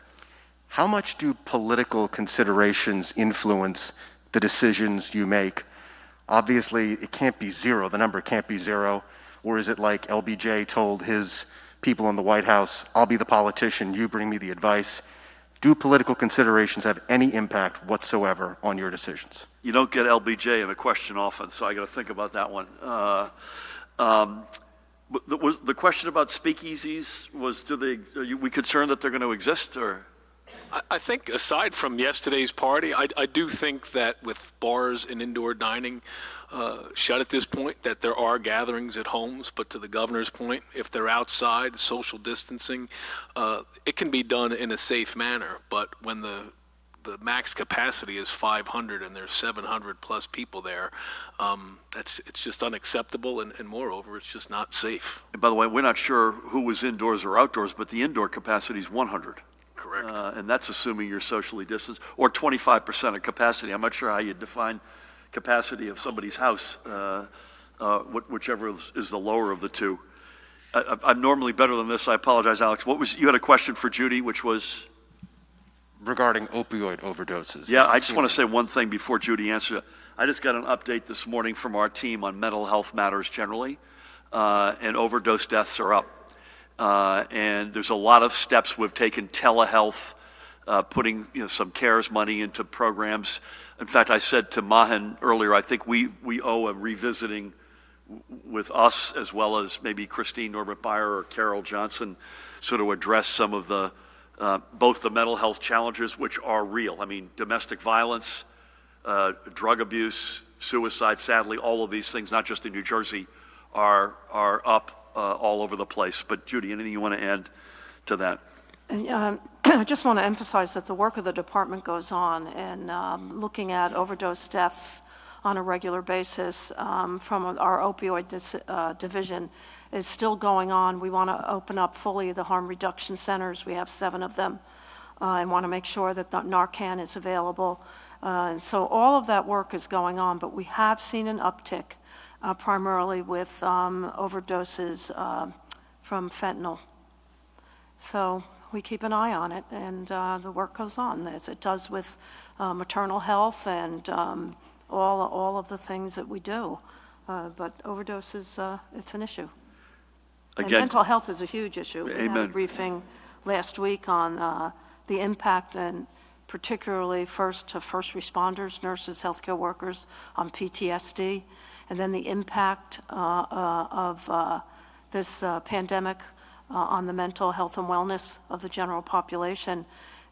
How much do political considerations influence the decisions you make? Obviously, it can't be zero. The number can't be zero. Or is it like LBJ told his people in the White House, I'll be the politician, you bring me the advice? Do political considerations have any impact whatsoever on your decisions? You don't get LBJ in a question often, so I got to think about that one. The question about speakeasies was, are we concerned that they're going to exist, or? I think aside from yesterday's party, I do think that with bars and indoor dining shut at this point, that there are gatherings at homes. But to the governor's point, if they're outside, social distancing, it can be done in a safe manner. But when the max capacity is 500 and there's 700 plus people there, it's just unacceptable. And moreover, it's just not safe. And by the way, we're not sure who was indoors or outdoors, but the indoor capacity is 100. Correct. And that's assuming you're socially distanced, or 25% of capacity. I'm not sure how you define capacity of somebody's house, whichever is the lower of the two. I'm normally better than this. I apologize, Alex. You had a question for Judy, which was? Regarding opioid overdoses. Yeah, I just want to say one thing before Judy answers it. I just got an update this morning from our team on mental health matters generally, and overdose deaths are up. And there's a lot of steps we've taken, telehealth, putting some CARES money into programs. In fact, I said to Mahan earlier, I think we owe a revisiting with us, as well as maybe Christine Norbert-Beyer or Carol Johnson, sort of address some of the both the mental health challenges, which are real. I mean, domestic violence, drug abuse, suicide, sadly, all of these things, not just in New Jersey, are up all over the place. But Judy, anything you want to add to that? I just want to emphasize that the work of the department goes on, and looking at overdose deaths on a regular basis from our opioid division is still going on. We want to open up fully the harm reduction centers. We have 7 of them, and want to make sure that the Narcan is available. And so all of that work is going on, but we have seen an uptick primarily with overdoses from fentanyl. So we keep an eye on it, and the work goes on, as it does with maternal health and all of the things that we do. But overdoses, it's an issue. And Again, mental health is a huge issue. We had a Amen. briefing last week on the impact, and particularly first to first responders, nurses, healthcare workers, on PTSD, and then the impact of this pandemic on the mental health and wellness of the general population.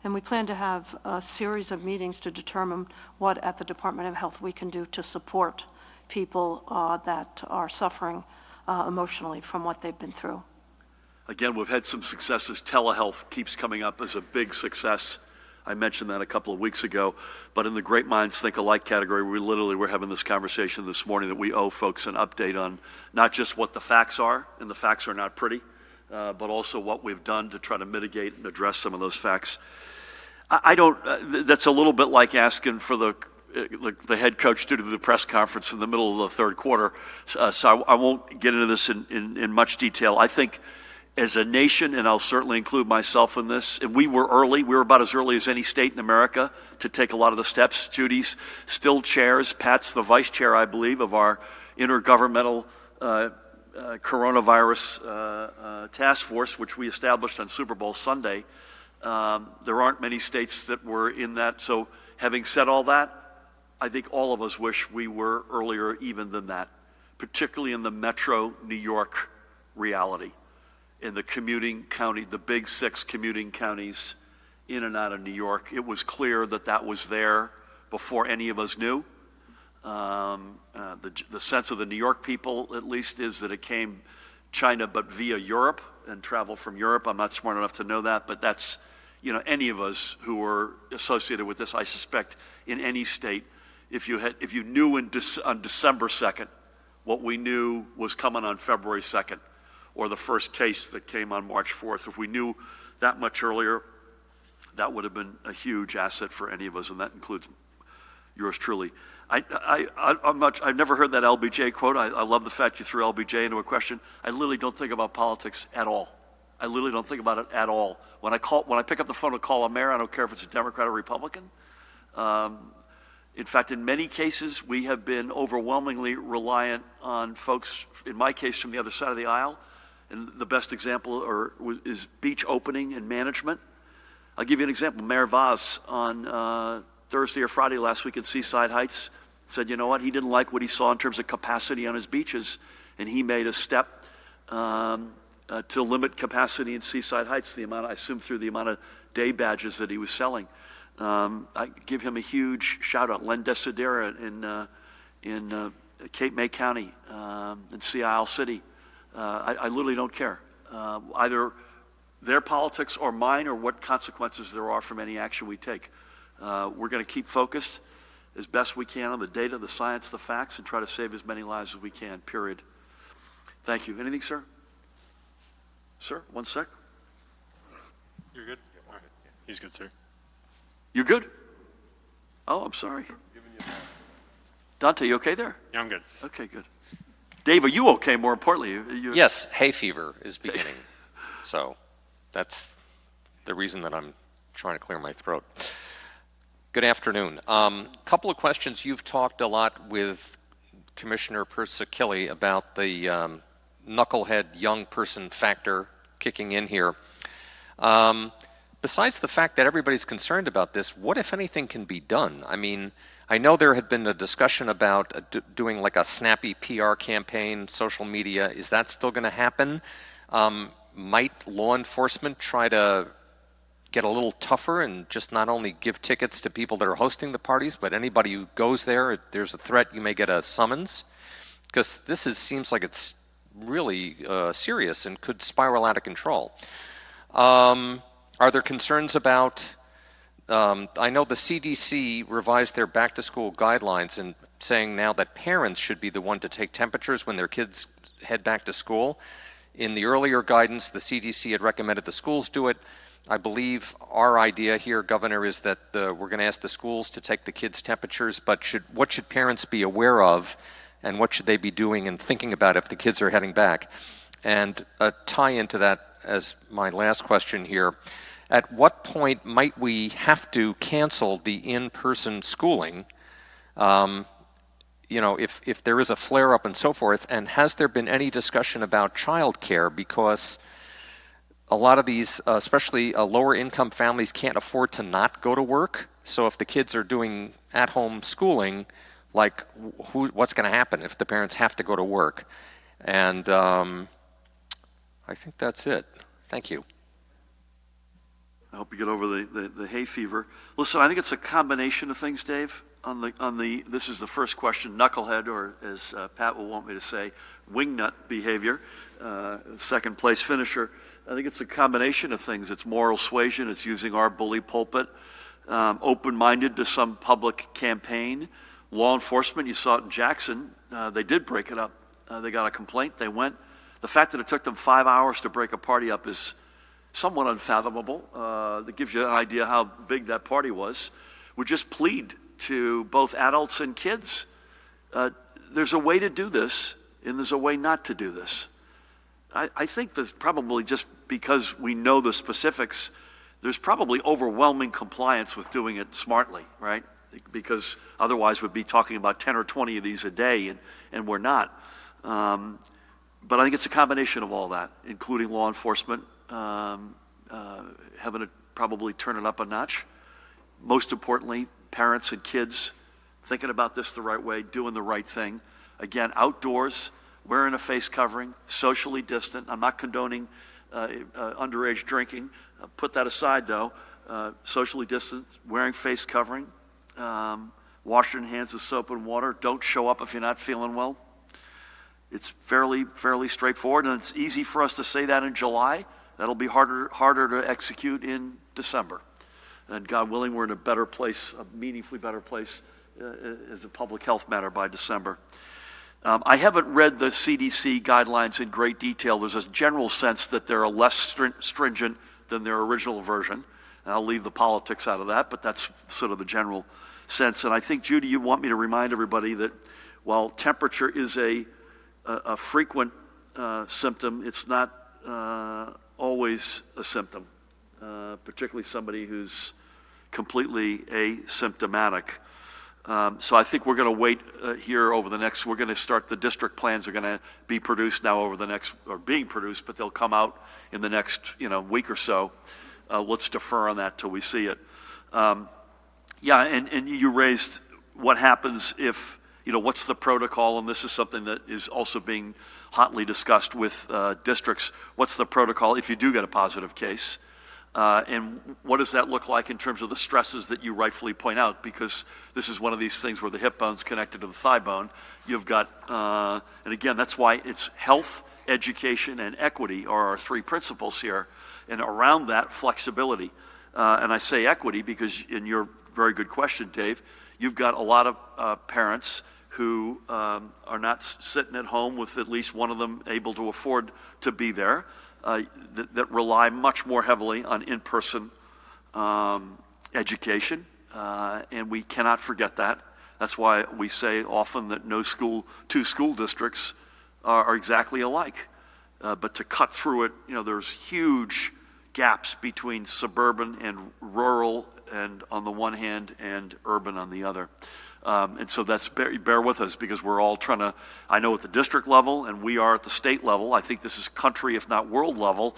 And we plan to have a series of meetings to determine what at the Department of Health we can do to support people that are suffering emotionally from what they've been through. Again, we've had some successes. Telehealth keeps coming up as a big success. I mentioned that a couple of weeks ago. But in the great minds think alike category, we're having this conversation this morning that we owe folks an update on not just what the facts are, and the facts are not pretty, but also what we've done to try to mitigate and address some of those facts. That's a little bit like asking for the head coach to do the press conference in the middle of the third quarter. So I won't get into this in much detail. I think as a nation, and I'll certainly include myself in this, and we were early. We were about as early as any state in America to take a lot of the steps. Judy's still chairs. Pat's the vice chair, I believe, of our intergovernmental coronavirus task force, which we established on Super Bowl Sunday. There aren't many states that were in that. So having said all that, I think all of us wish we were earlier even than that, particularly in the metro New York reality, in the commuting county, the big 6 commuting counties in and out of New York. It was clear that that was there before any of us knew. The sense of the New York people, at least, is that it came China but via Europe and travel from Europe. I'm not smart enough to know that, but that's, any of us who were associated with this, I suspect, in any state, if you knew on December 2nd what we knew was coming on February 2nd, or the first case that came on March 4th, if we knew that much earlier, that would have been a huge asset for any of us, and that includes yours truly. I've never heard that LBJ quote. I love the fact you threw LBJ into a question. I literally don't think about politics at all. I literally don't think about it at all. When I pick up the phone to call a mayor, I don't care if it's a Democrat or Republican. In fact, in many cases, we have been overwhelmingly reliant on folks, in my case, from the other side of the aisle. And the best example is beach opening and management. I'll give you an example. Mayor Vaz on Thursday or Friday last week at Seaside Heights said, you know what, he didn't like what he saw in terms of capacity on his beaches, and he made a step to limit capacity in Seaside Heights, I assume through the amount of day badges that he was selling. I give him a huge shout out. Len Desidera in Cape May County, in Sea Isle City. I literally don't care, either their politics or mine, or what consequences there are from any action we take. We're going to keep focused as best we can on the data, the science, the facts, and try to save as many lives as we can, period. Thank you. Anything, sir? Sir, one sec. You're good? All right. He's good, sir. You good? Oh, I'm sorry. Dante, you okay there? Yeah, I'm good. Okay, good. Dave, are you okay, more importantly? Yes, hay fever is beginning. So that's the reason that I'm trying to clear my throat. Good afternoon. Couple of questions. You've talked a lot with Commissioner Persicilli about the knucklehead young person factor kicking in here. Besides the fact that everybody's concerned about this, what, if anything, can be done? I mean, I know there had been a discussion about doing like a snappy PR campaign, social media. Is that still going to happen? Might law enforcement try to get a little tougher and just not only give tickets to people that are hosting the parties, but anybody who goes there, if there's a threat, you may get a summons? Because this seems like it's really serious and could spiral out of control. Are there concerns about, I know the CDC revised their back-to-school guidelines and saying now that parents should be the one to take temperatures when their kids head back to school. In the earlier guidance, the CDC had recommended the schools do it. I believe our idea here, Governor, is that we're going to ask the schools to take the kids' temperatures, but what should parents be aware of, and what should they be doing and thinking about if the kids are heading back? And a tie into that as my last question here, at what point might we have to cancel the in-person schooling, if there is a flare-up and so forth, and has there been any discussion about childcare? Because a lot of these, especially lower-income families, can't afford to not go to work. So if the kids are doing at-home schooling, like what's going to happen if the parents have to go to work? And I think that's it. Thank you. I hope you get over the hay fever. Listen, I think it's a combination of things, Dave. This is the first question, knucklehead, or as Pat will want me to say, wingnut behavior, second place finisher. I think it's a combination of things. It's moral suasion. It's using our bully pulpit, open-minded to some public campaign. Law enforcement, you saw it in Jackson. They did break it up. They got a complaint. They went. The fact that it took them 5 hours to break a party up is somewhat unfathomable. That gives you an idea how big that party was. We just plead to both adults and kids. There's a way to do this, and there's a way not to do this. I think that probably just because we know the specifics, there's probably overwhelming compliance with doing it smartly, right? Because otherwise we'd be talking about 10 or 20 of these a day, and we're not. But I think it's a combination of all that, including law enforcement, having to probably turn it up a notch. Most importantly, parents and kids thinking about this the right way, doing the right thing. Again, outdoors, wearing a face covering, socially distant. I'm not condoning underage drinking. Put that aside, though. Socially distant, wearing face covering, washing hands with soap and water. Don't show up if you're not feeling well. It's fairly straightforward, and it's easy for us to say that in July. That'll be harder to execute in December. And God willing, we're in a better place, a meaningfully better place as a public health matter by December. I haven't read the CDC guidelines in great detail. There's a general sense that they're less stringent than their original version. And I'll leave the politics out of that, but that's sort of the general sense. And I think, Judy, you want me to remind everybody that while temperature is a frequent symptom, it's not always a symptom, particularly somebody who's completely asymptomatic. So I think we're going to wait here over the next, we're going to start, the district plans are going to be produced now over the next, or being produced, but they'll come out in the next week or so. Let's defer on that till we see it. And you raised what happens if, what's the protocol, and this is something that is also being hotly discussed with districts. What's the protocol if you do get a positive case? And what does that look like in terms of the stresses that you rightfully point out? Because this is one of these things where the hip bone's connected to the thigh bone. You've got, and again, that's why it's health, education, and equity are our three principles here. And around that, flexibility. And I say equity because, in your very good question, Dave, you've got a lot of parents who are not sitting at home with at least one of them able to afford to be there. That rely much more heavily on in-person education, and we cannot forget that. That's why we say often that two school districts are exactly alike. But to cut through it, there's huge gaps between suburban and rural, and on the one hand, and urban on the other. And so that's, bear with us, because we're all trying to, I know at the district level, and we are at the state level, I think this is country, if not world level,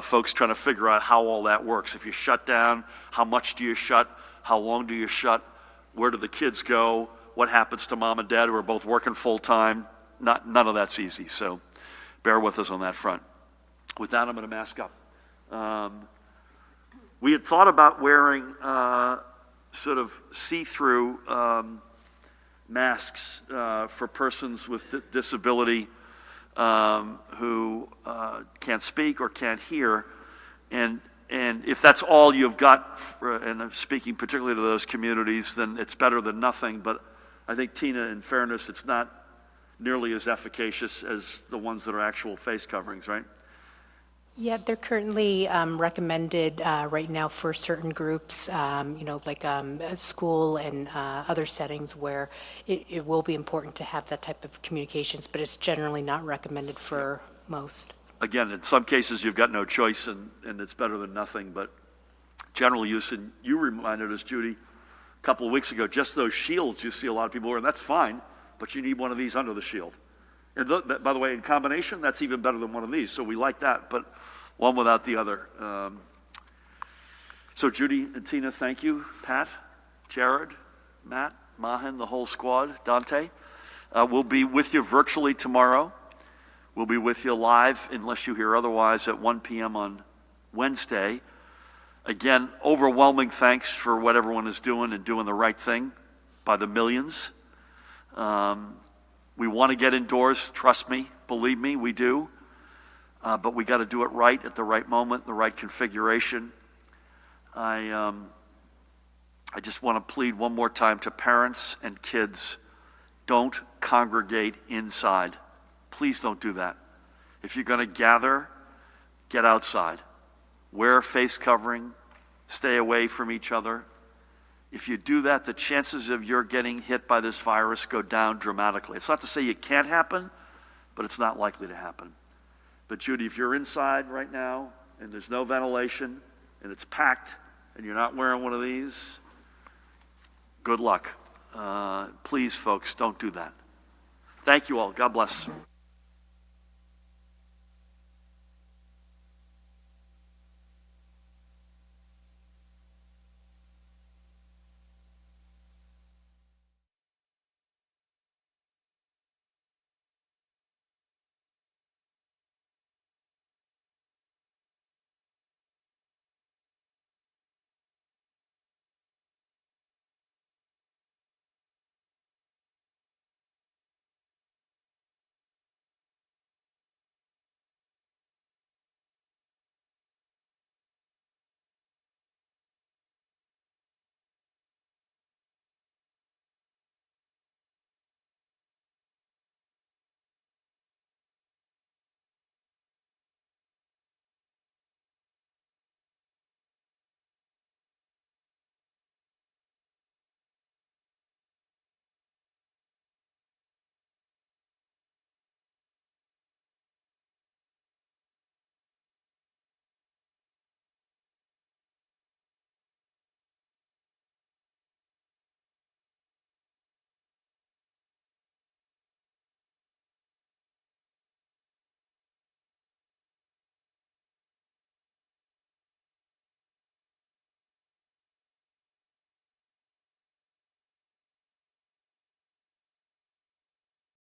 folks trying to figure out how all that works. If you shut down, how much do you shut? How long do you shut? Where do the kids go? What happens to mom and dad who are both working full time? None of that's easy, so bear with us on that front. With that, I'm going to mask up. We had thought about wearing sort of see-through masks for persons with disability who can't speak or can't hear. And if that's all you've got, and I'm speaking particularly to those communities, then it's better than nothing. But I think, Tina, in fairness, it's not nearly as efficacious as the ones that are actual face coverings, right? Yeah, they're currently recommended right now for certain groups, like school and other settings where it will be important to have that type of communications, but it's generally not recommended for most. Again, in some cases, you've got no choice, and it's better than nothing, but general use, and you reminded us, Judy, a couple of weeks ago, just those shields you see a lot of people wearing, that's fine, but you need one of these under the shield. And by the way, in combination, that's even better than one of these, so we like that, but one without the other. So Judy and Tina, thank you. Pat, Jared, Matt, Mahan, the whole squad, Dante. We'll be with you virtually tomorrow. We'll be with you live, unless you hear otherwise, at 1 p.m. on Wednesday. Again, overwhelming thanks for what everyone is doing and doing the right thing by the millions. We want to get indoors, trust me, believe me, we do. But we got to do it right at the right moment, the right configuration. I just want to plead one more time to parents and kids, don't congregate inside. Please don't do that. If you're going to gather, get outside. Wear a face covering, stay away from each other. If you do that, the chances of your getting hit by this virus go down dramatically. It's not to say it can't happen, but it's not likely to happen. But Judy, if you're inside right now and there's no ventilation and it's packed and you're not wearing one of these, good luck. Please, folks, don't do that. Thank you all. God bless.